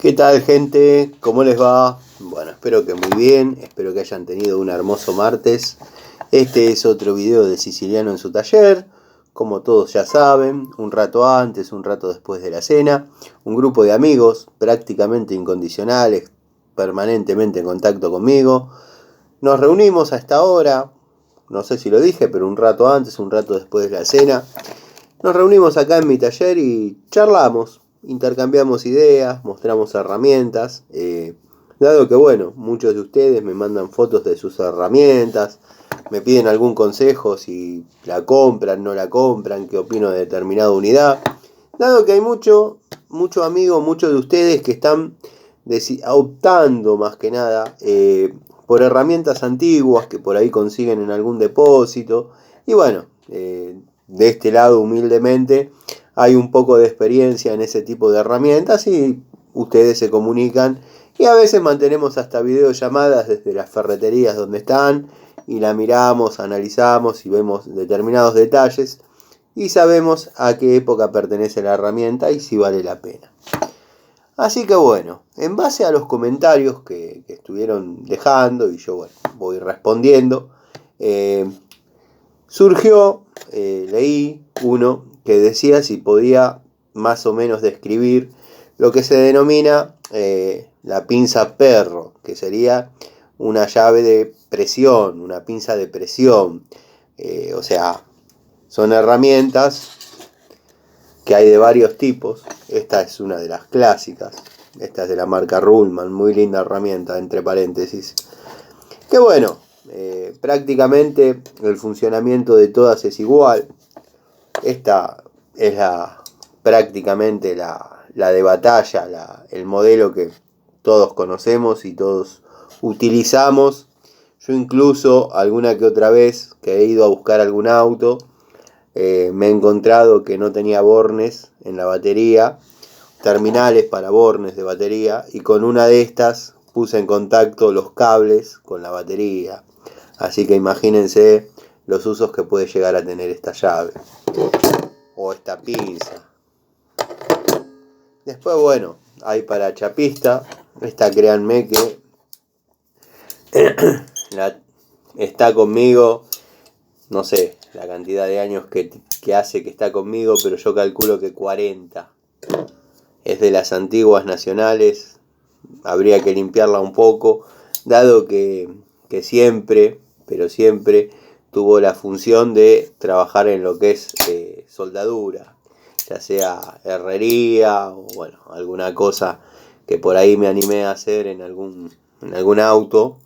¿Qué tal, gente? ¿Cómo les va? Bueno, espero que muy bien, espero que hayan tenido un hermoso martes. Este es otro video de Siciliano en su taller. Como todos ya saben, un rato antes, un rato después de la cena, un grupo de amigos prácticamente incondicionales, permanentemente en contacto conmigo. Nos reunimos a esta hora, no sé si lo dije, pero un rato antes, un rato después de la cena. Nos reunimos acá en mi taller y charlamos, intercambiamos ideas, mostramos herramientas, dado que bueno, muchos de ustedes me mandan fotos de sus herramientas, me piden algún consejo si la compran, no la compran, qué opino de determinada unidad, dado que hay mucho amigo, muchos de ustedes que están optando más que nada por herramientas antiguas que por ahí consiguen en algún depósito, y bueno, de este lado humildemente hay un poco de experiencia en ese tipo de herramientas y ustedes se comunican y a veces mantenemos hasta videollamadas desde las ferreterías donde están y la miramos, analizamos y vemos determinados detalles y sabemos a qué época pertenece la herramienta y si vale la pena. Así que bueno, en base a los comentarios que estuvieron dejando y yo bueno, voy respondiendo, surgió, leí uno que decía si podía más o menos describir lo que se denomina la pinza perro, que sería una llave de presión, una pinza de presión. O sea, son herramientas que hay de varios tipos. Esta es una de las clásicas. Esta es de la marca Ruhlmann, muy linda herramienta, entre paréntesis. Que bueno, prácticamente el funcionamiento de todas es igual. Esta es prácticamente la de batalla, el modelo que todos conocemos y todos utilizamos. Yo incluso alguna que otra vez que he ido a buscar algún auto, me he encontrado que no tenía bornes en la batería, terminales para bornes de batería, y con una de estas puse en contacto los cables con la batería. Así que imagínense los usos que puede llegar a tener esta llave o esta pinza. Después bueno, hay para chapista. Esta créanme que está conmigo, no sé la cantidad de años que hace que está conmigo, pero yo calculo que 40. Es de las antiguas nacionales, habría que limpiarla un poco, dado que siempre, pero siempre tuvo la función de trabajar en lo que es soldadura, ya sea herrería o bueno, alguna cosa que por ahí me animé a hacer en algún auto,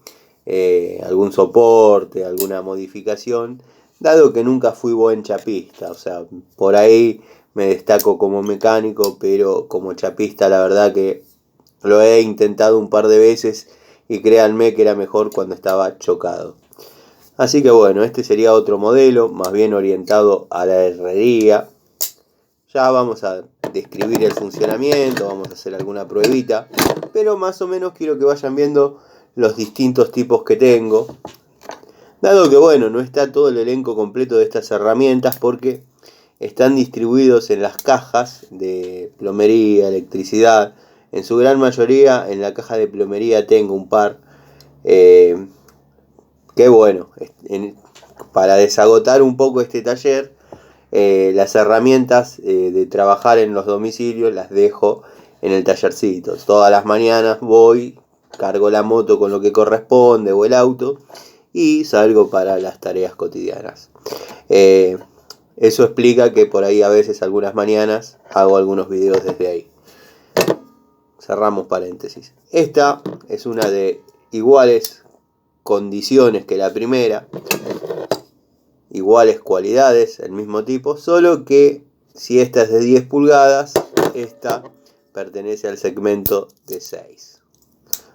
algún soporte, alguna modificación, dado que nunca fui buen chapista. O sea, por ahí me destaco como mecánico, pero como chapista la verdad que lo he intentado un par de veces y créanme que era mejor cuando estaba chocado. Así que bueno, este sería otro modelo, más bien orientado a la herrería. Ya vamos a describir el funcionamiento, vamos a hacer alguna pruebita, pero más o menos quiero que vayan viendo los distintos tipos que tengo. Dado que bueno, no está todo el elenco completo de estas herramientas porque están distribuidos en las cajas de plomería, electricidad. En su gran mayoría en la caja de plomería tengo un par. Que bueno, para desagotar un poco este taller, las herramientas de trabajar en los domicilios las dejo en el tallercito. Todas las mañanas voy, cargo la moto con lo que corresponde o el auto y salgo para las tareas cotidianas. Eso explica que por ahí a veces algunas mañanas hago algunos videos desde ahí. Cerramos paréntesis. Esta es una de iguales condiciones que la primera, iguales cualidades, el mismo tipo, solo que si esta es de 10 pulgadas, esta pertenece al segmento de 6.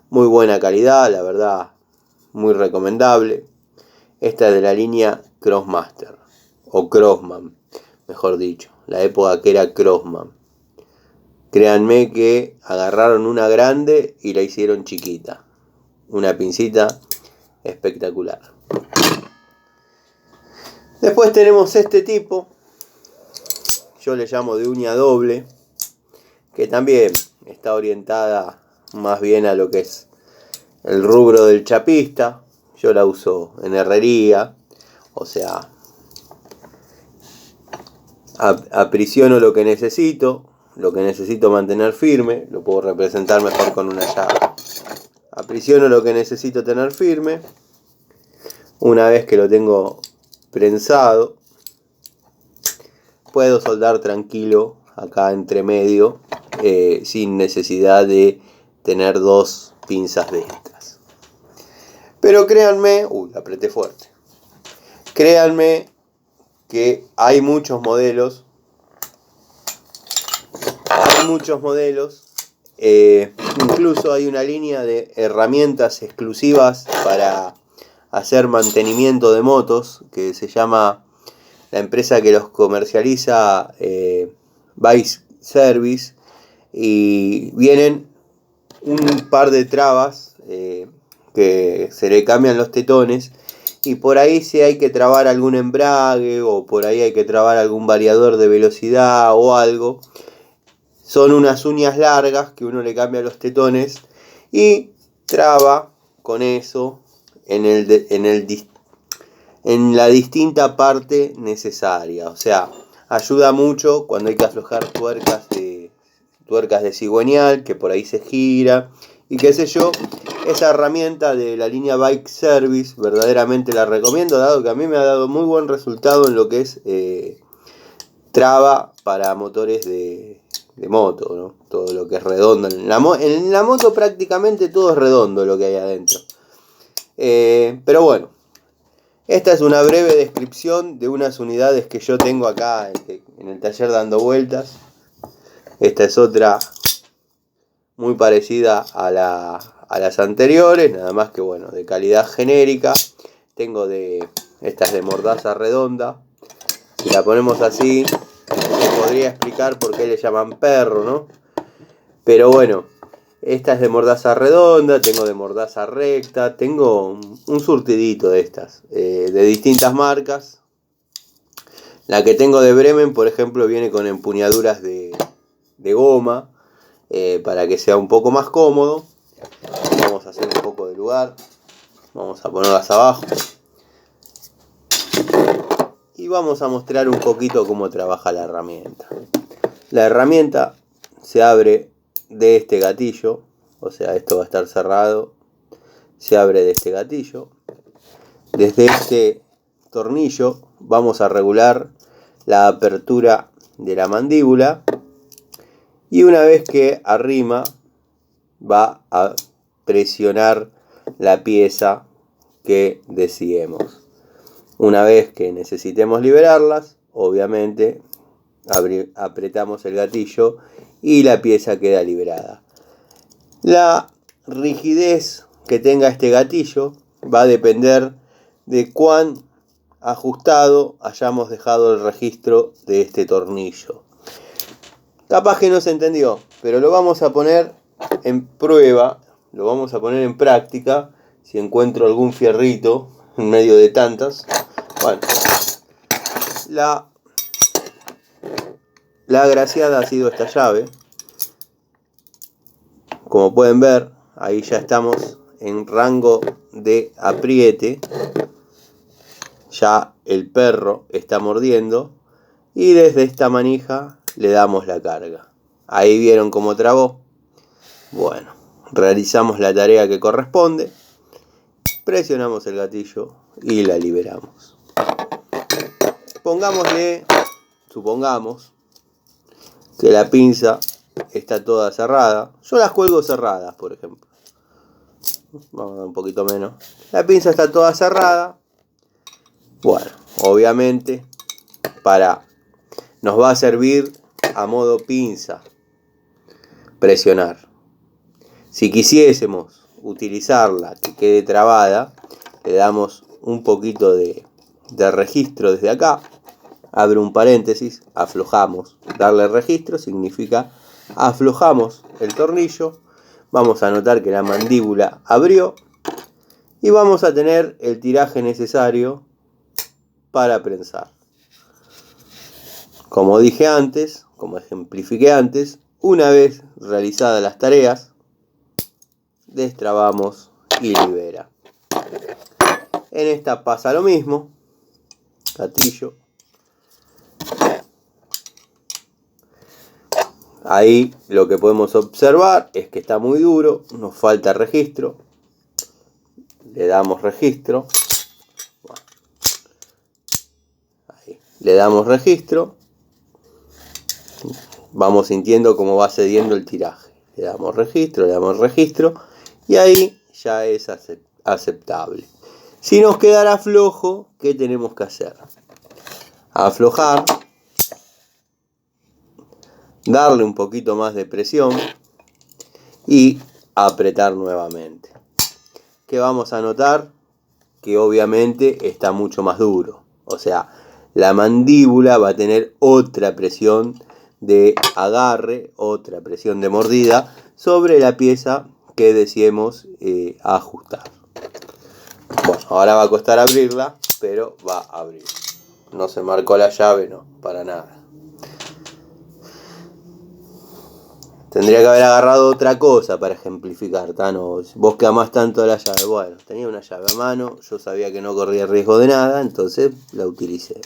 Muy buena calidad, la verdad, muy recomendable. Esta es de la línea Crossmaster, o Crossman, mejor dicho, la época que era Crossman. Créanme que agarraron una grande y la hicieron chiquita. Una pincita espectacular. Después tenemos este tipo, yo le llamo de uña doble, que también está orientada más bien a lo que es el rubro del chapista. Yo la uso en herrería, o sea, aprisiono lo que necesito mantener firme, lo puedo representar mejor con una llave. Aprisiono lo que necesito tener firme. Una vez que lo tengo prensado, puedo soldar tranquilo acá entre medio, sin necesidad de tener dos pinzas de estas. Pero créanme, la apreté fuerte. Créanme que hay muchos modelos. Incluso hay una línea de herramientas exclusivas para hacer mantenimiento de motos, que se llama, la empresa que los comercializa, Bike Service, y vienen un par de trabas que se le cambian los tetones, y por ahí si hay que trabar algún embrague o por ahí hay que trabar algún variador de velocidad o algo, son unas uñas largas que uno le cambia los tetones y traba con eso en la distinta parte necesaria. O sea, ayuda mucho cuando hay que aflojar tuercas de cigüeñal, que por ahí se gira y qué sé yo. Esa herramienta de la línea Bike Service verdaderamente la recomiendo, dado que a mí me ha dado muy buen resultado en lo que es traba para motores de moto, ¿no? Todo lo que es redondo. En la moto prácticamente todo es redondo lo que hay adentro. Pero bueno, esta es una breve descripción de unas unidades que yo tengo acá en el taller dando vueltas. Esta es otra muy parecida a las anteriores, nada más que bueno, de calidad genérica. Tengo estas de mordaza redonda. Si la ponemos así, podría explicar por qué le llaman perro, ¿no? Pero bueno, esta es de mordaza redonda, tengo de mordaza recta, tengo un surtidito de estas, de distintas marcas. La que tengo de Bremen, por ejemplo, viene con empuñaduras de goma, para que sea un poco más cómodo. Vamos a hacer un poco de lugar, vamos a ponerlas abajo y vamos a mostrar un poquito cómo trabaja la herramienta. La herramienta se abre de este gatillo, o sea, esto va a estar cerrado, se abre de este gatillo. Desde este tornillo vamos a regular la apertura de la mandíbula, y una vez que arrima va a presionar la pieza que deseemos. Una vez que necesitemos liberarlas, obviamente apretamos el gatillo y la pieza queda liberada. La rigidez que tenga este gatillo va a depender de cuán ajustado hayamos dejado el registro de este tornillo. Capaz que no se entendió, pero lo vamos a poner en prueba, lo vamos a poner en práctica. Si encuentro algún fierrito en medio de tantas, bueno, la agraciada ha sido esta llave. Como pueden ver, ahí ya estamos en rango de apriete. Ya el perro está mordiendo y desde esta manija le damos la carga. Ahí vieron cómo trabó. Bueno, realizamos la tarea que corresponde, presionamos el gatillo y la liberamos. Supongamos que la pinza está toda cerrada. Yo las cuelgo cerradas, por ejemplo. Vamos a dar un poquito menos. La pinza está toda cerrada. Bueno, obviamente nos va a servir a modo pinza presionar. Si quisiésemos utilizarla que quede trabada, le damos un poquito de registro desde acá. Abro un paréntesis, aflojamos. Darle registro significa aflojamos el tornillo. Vamos a notar que la mandíbula abrió y vamos a tener el tiraje necesario para prensar. Como dije antes, como ejemplifiqué antes, una vez realizadas las tareas, destrabamos y libera. En esta pasa lo mismo, gatillo. Ahí lo que podemos observar es que está muy duro, nos falta registro. Le damos registro. Ahí. Le damos registro. Vamos sintiendo cómo va cediendo el tiraje. Le damos registro. Y ahí ya es aceptable. Si nos quedara flojo, ¿qué tenemos que hacer? Aflojar. Darle un poquito más de presión y apretar nuevamente. ¿Qué vamos a notar? Que obviamente está mucho más duro. O sea, la mandíbula va a tener otra presión de agarre, otra presión de mordida sobre la pieza que deseemos ajustar. Bueno, ahora va a costar abrirla, pero va a abrir. No se marcó la llave, no, para nada. Tendría que haber agarrado otra cosa para ejemplificar, Tano. Vos que amás tanto a la llave. Bueno, tenía una llave a mano, yo sabía que no corría riesgo de nada, entonces la utilicé.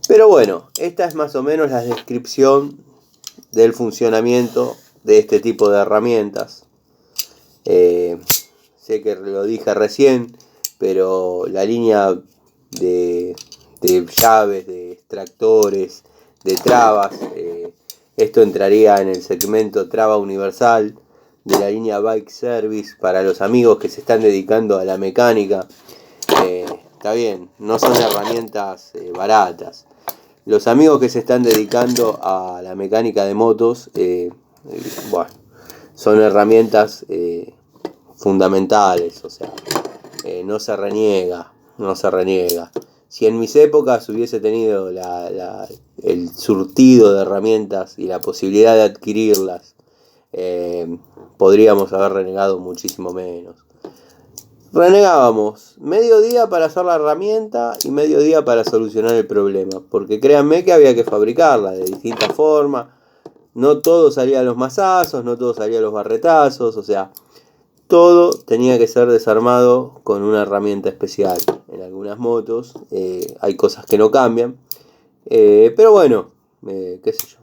Pero bueno, esta es más o menos la descripción del funcionamiento de este tipo de herramientas. Sé que lo dije recién, pero la línea de llaves, de extractores, de trabas, esto entraría en el segmento traba universal de la línea Bike Service para los amigos que se están dedicando a la mecánica. Está bien, no son herramientas baratas. Los amigos que se están dedicando a la mecánica de motos, bueno, son herramientas fundamentales, o sea, no se reniega. Si en mis épocas hubiese tenido el surtido de herramientas y la posibilidad de adquirirlas, podríamos haber renegado muchísimo menos. Renegábamos medio día para hacer la herramienta y medio día para solucionar el problema, porque créanme que había que fabricarla de distintas formas. No todo salía a los mazazos, no todo salía a los barretazos, o sea, todo tenía que ser desarmado con una herramienta especial. En algunas motos hay cosas que no cambian, pero bueno, qué sé yo.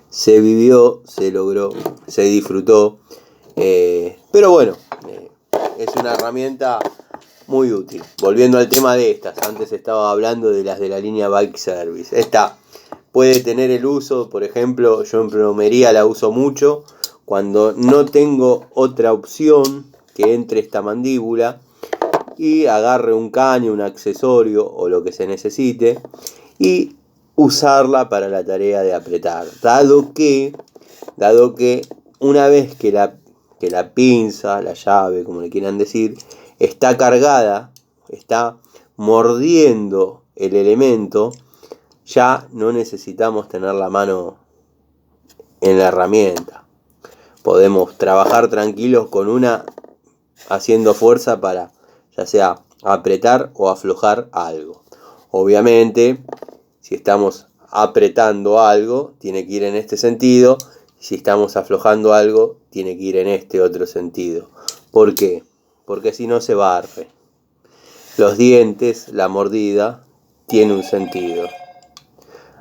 Se vivió, se logró, se disfrutó, pero bueno, es una herramienta muy útil. Volviendo al tema de estas, antes estaba hablando de las de la línea Bike Service. Esta puede tener el uso, por ejemplo, yo en plomería la uso mucho cuando no tengo otra opción que entre esta mandíbula y agarre un caño, un accesorio o lo que se necesite y usarla para la tarea de apretar, dado que una vez que la pinza, la llave, como le quieran decir, está cargada, está mordiendo el elemento, ya no necesitamos tener la mano en la herramienta. Podemos trabajar tranquilos con una, haciendo fuerza para ya sea apretar o aflojar algo. Obviamente, si estamos apretando algo, tiene que ir en este sentido. Si estamos aflojando algo, tiene que ir en este otro sentido. ¿Por qué? Porque si no se barre. Los dientes, la mordida, tiene un sentido.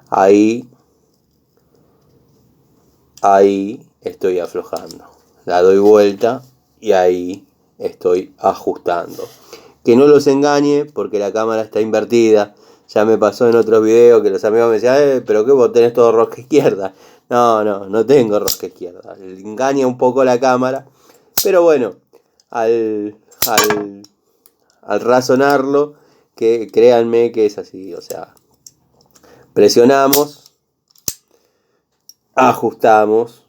Ahí estoy aflojando. La doy vuelta y ahí estoy ajustando. Que no los engañe porque la cámara está invertida. Ya me pasó en otros videos que los amigos me decían, pero que vos tenés todo rosca izquierda. No tengo rosca izquierda. Engaña un poco la cámara. Pero bueno, al razonarlo, que créanme que es así. O sea, presionamos, ajustamos.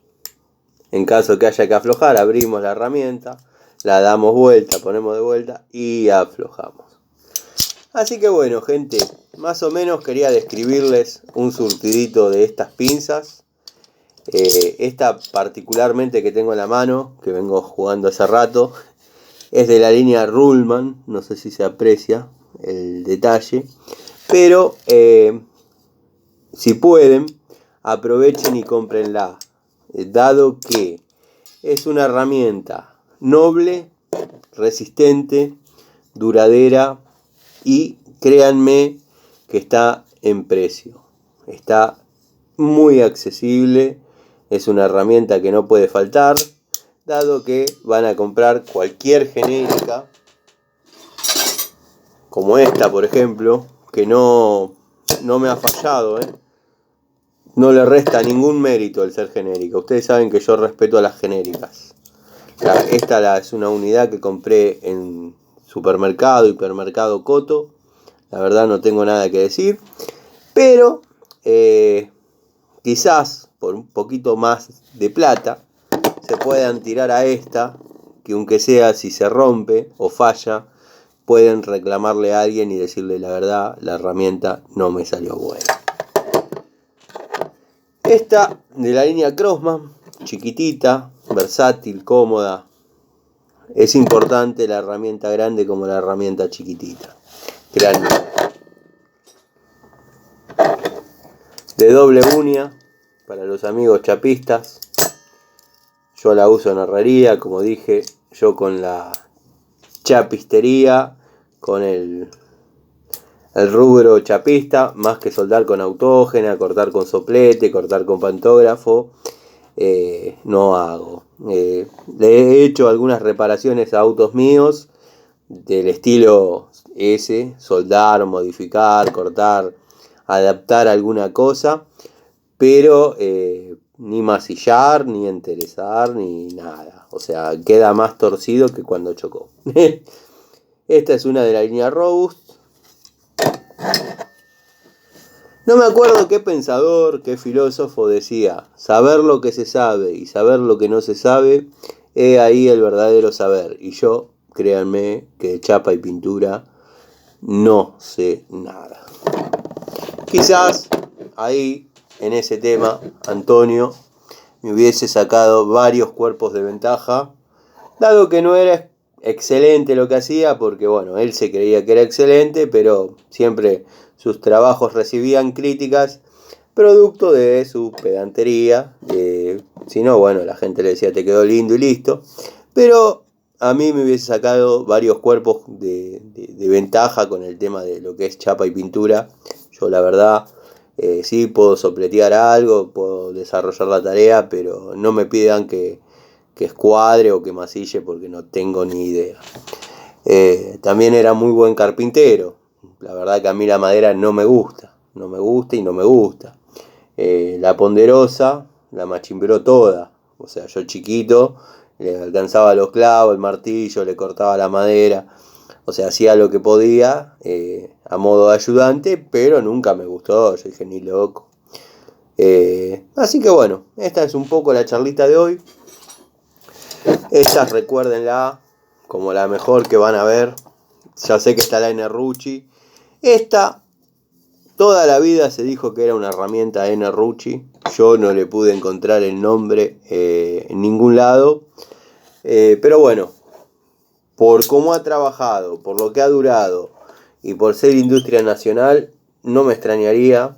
En caso que haya que aflojar, abrimos la herramienta, la damos vuelta, ponemos de vuelta y aflojamos. Así que bueno, gente, más o menos quería describirles un surtidito de estas pinzas. Esta particularmente que tengo en la mano, que vengo jugando hace rato, es de la línea Ruhlmann, no sé si se aprecia el detalle, pero si pueden, aprovechen y cómprenla, dado que es una herramienta noble, resistente, duradera y créanme que está en precio. Está muy accesible, es una herramienta que no puede faltar, dado que van a comprar cualquier genérica, como esta por ejemplo, que no me ha fallado, no le resta ningún mérito el ser genérica. Ustedes saben que yo respeto a las genéricas. Esta es una unidad que compré en supermercado, hipermercado Coto. La verdad no tengo nada que decir, pero quizás por un poquito más de plata se puedan tirar a esta, que aunque sea si se rompe o falla, pueden reclamarle a alguien y decirle la verdad, la herramienta no me salió buena. Esta de la línea Crossman, chiquitita, versátil, cómoda. Es importante la herramienta grande como la herramienta chiquitita. Grande. De doble uña, para los amigos chapistas. Yo la uso en herrería, como dije, yo con la chapistería, con el rubro chapista, más que soldar con autógena, cortar con soplete, cortar con pantógrafo, no hago. Le he hecho algunas reparaciones a autos míos del estilo ese, soldar, modificar, cortar, adaptar alguna cosa, pero ni masillar, ni enderezar, ni nada. O sea, queda más torcido que cuando chocó. Esta es una de la línea Robust. No me acuerdo qué pensador, qué filósofo decía: saber lo que se sabe y saber lo que no se sabe, es ahí el verdadero saber. Y yo, créanme, que de chapa y pintura no sé nada. Quizás ahí, en ese tema, Antonio me hubiese sacado varios cuerpos de ventaja, dado que no era excelente lo que hacía, porque bueno, él se creía que era excelente, pero siempre sus trabajos recibían críticas producto de su pedantería. Si no, bueno, la gente le decía te quedó lindo y listo, pero a mí me hubiese sacado varios cuerpos de ventaja con el tema de lo que es chapa y pintura. Yo la verdad, sí puedo sopletear algo, puedo desarrollar la tarea, pero no me pidan que escuadre o que masille, porque no tengo ni idea. También era muy buen carpintero. La verdad que a mí la madera no me gusta y no me gusta. La ponderosa la machimbró toda. O sea, yo chiquito le alcanzaba los clavos, el martillo, le cortaba la madera. O sea, hacía lo que podía a modo de ayudante, pero nunca me gustó. Yo dije, ni loco. Así que bueno, esta es un poco la charlita de hoy. Estas recuérdenla como la mejor que van a ver. Ya sé que está la Enerrucci. Esta, toda la vida se dijo que era una herramienta Enerrucci. Yo no le pude encontrar el nombre en ningún lado. Pero bueno, por cómo ha trabajado, por lo que ha durado y por ser industria nacional, no me extrañaría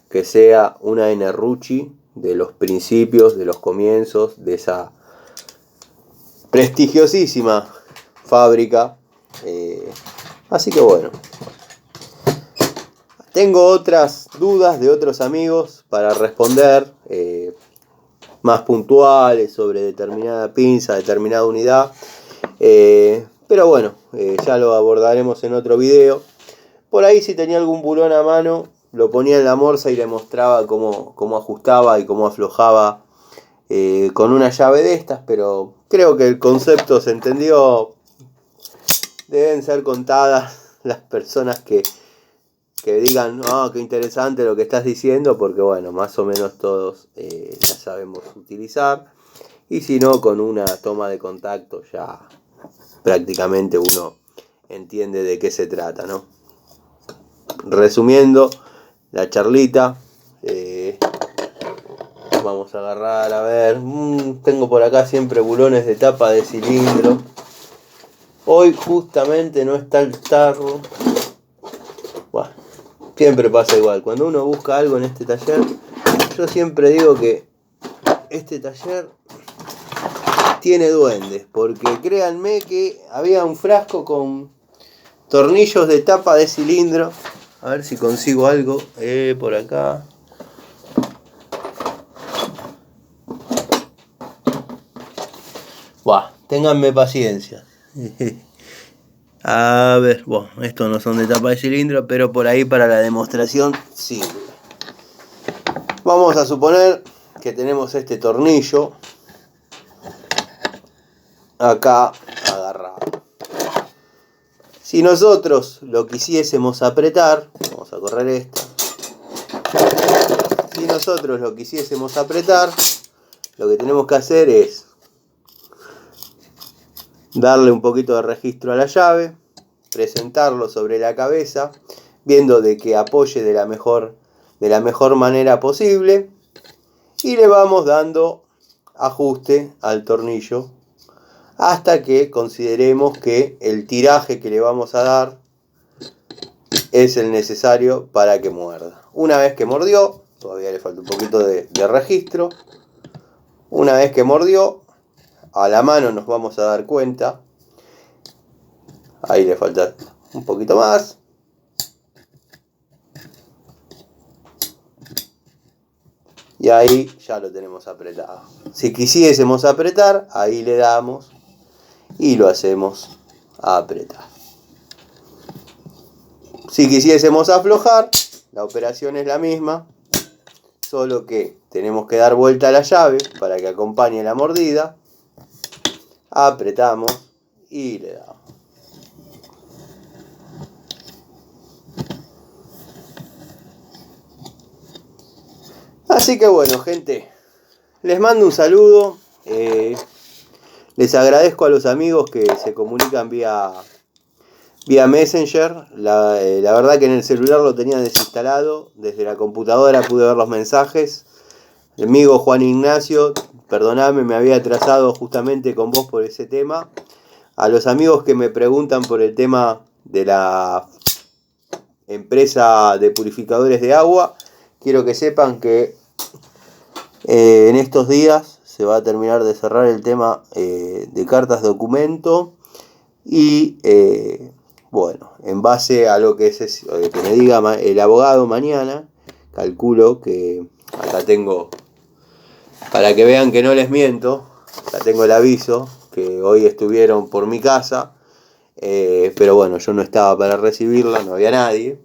que sea una Enerrucci de los principios, de los comienzos de esa prestigiosísima fábrica. Así que bueno, tengo otras dudas de otros amigos para responder, más puntuales sobre determinada pinza, determinada unidad, pero bueno, ya lo abordaremos en otro video. Por ahí, si tenía algún bulón a mano, lo ponía en la morsa y le mostraba cómo ajustaba y cómo aflojaba con una llave de estas, pero creo que el concepto se entendió. Deben ser contadas las personas que digan, oh, qué interesante lo que estás diciendo, porque bueno, más o menos todos la sabemos utilizar, y si no, con una toma de contacto ya prácticamente uno entiende de qué se trata, ¿no? Resumiendo la charlita, vamos a agarrar, a ver, tengo por acá siempre bulones de tapa de cilindro. Hoy justamente no está el tarro. Bueno, siempre pasa igual. Cuando uno busca algo en este taller, yo siempre digo que este taller tiene duendes, porque créanme que había un frasco con tornillos de tapa de cilindro. A ver si consigo algo por acá. Buah, ténganme paciencia. A ver, bueno, estos no son de tapa de cilindro, pero por ahí para la demostración sirve. Vamos a suponer que tenemos este tornillo acá agarrado. Si nosotros lo quisiésemos apretar, vamos a correr esto. Si nosotros lo quisiésemos apretar, lo que tenemos que hacer es darle un poquito de registro a la llave, presentarlo sobre la cabeza, viendo de que apoye de la mejor manera posible, y le vamos dando ajuste al tornillo hasta que consideremos que el tiraje que le vamos a dar es el necesario para que muerda. Una vez que mordió, todavía le falta un poquito de registro. Una vez que mordió, a la mano nos vamos a dar cuenta. Ahí le falta un poquito más. Y ahí ya lo tenemos apretado. Si quisiésemos apretar, ahí le damos y lo hacemos apretar. Si quisiésemos aflojar, la operación es la misma, solo que tenemos que dar vuelta a la llave para que acompañe la mordida. Apretamos y le damos. Así que bueno, gente, les mando un saludo. Les agradezco a los amigos que se comunican vía Messenger. La verdad que en el celular lo tenía desinstalado. Desde la computadora pude ver los mensajes. El amigo Juan Ignacio, perdoname, me había atrasado justamente con vos por ese tema. A los amigos que me preguntan por el tema de la empresa de purificadores de agua, quiero que sepan que en estos días se va a terminar de cerrar el tema de cartas documento y bueno, en base a lo que me diga el abogado mañana, calculo que acá tengo, para que vean que no les miento, acá tengo el aviso que hoy estuvieron por mi casa, pero bueno, yo no estaba para recibirla, no había nadie.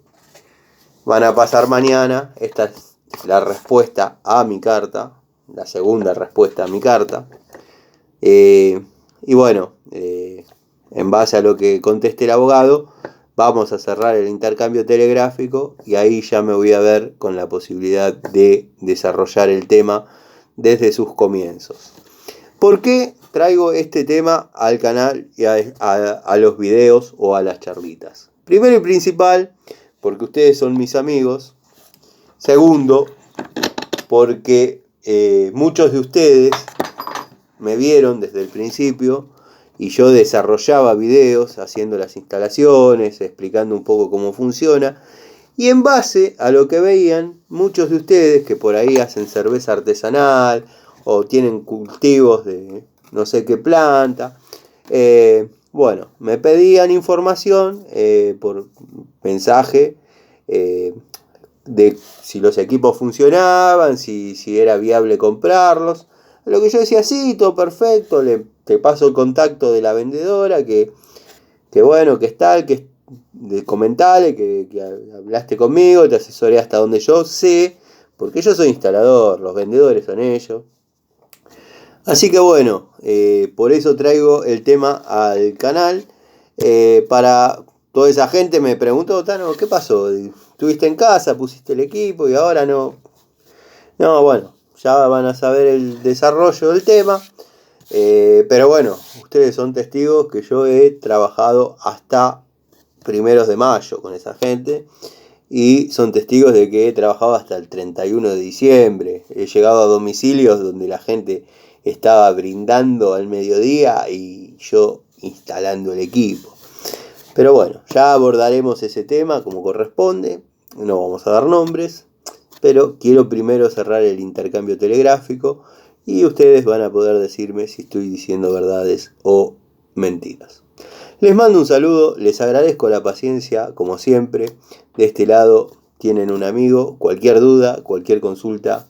Van a pasar mañana. Esta es la respuesta a mi carta, la segunda respuesta a mi carta. Y bueno, en base a lo que conteste el abogado, vamos a cerrar el intercambio telegráfico y ahí ya me voy a ver con la posibilidad de desarrollar el tema desde sus comienzos. ¿Por qué traigo este tema al canal y a los videos o a las charlitas? Primero y principal, porque ustedes son mis amigos. Segundo, porque muchos de ustedes me vieron desde el principio y yo desarrollaba videos haciendo las instalaciones, explicando un poco cómo funciona. Y en base a lo que veían, muchos de ustedes que por ahí hacen cerveza artesanal o tienen cultivos de no sé qué planta, bueno, me pedían información por mensaje de si los equipos funcionaban, si era viable comprarlos. A lo que yo decía, sí, todo perfecto, te paso el contacto de la vendedora, que bueno, que es tal, que comentale, que hablaste conmigo, te asesoré hasta donde yo sé, porque yo soy instalador, los vendedores son ellos. Así que bueno, por eso traigo el tema al canal, para toda esa gente me preguntó, Tano, ¿qué pasó? ¿Estuviste en casa, pusiste el equipo y ahora no? No, bueno, ya van a saber el desarrollo del tema, pero bueno, ustedes son testigos que yo he trabajado hasta primeros de mayo con esa gente y son testigos de que he trabajado hasta el 31 de diciembre. He llegado a domicilios donde la gente estaba brindando al mediodía y yo instalando el equipo. Pero bueno, ya abordaremos ese tema como corresponde, no vamos a dar nombres. pero quiero primero cerrar el intercambio telegráfico y ustedes van a poder decirme si estoy diciendo verdades o mentiras. Les mando un saludo, les agradezco la paciencia, como siempre. De este lado tienen un amigo, cualquier duda, cualquier consulta,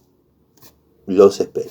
los espero.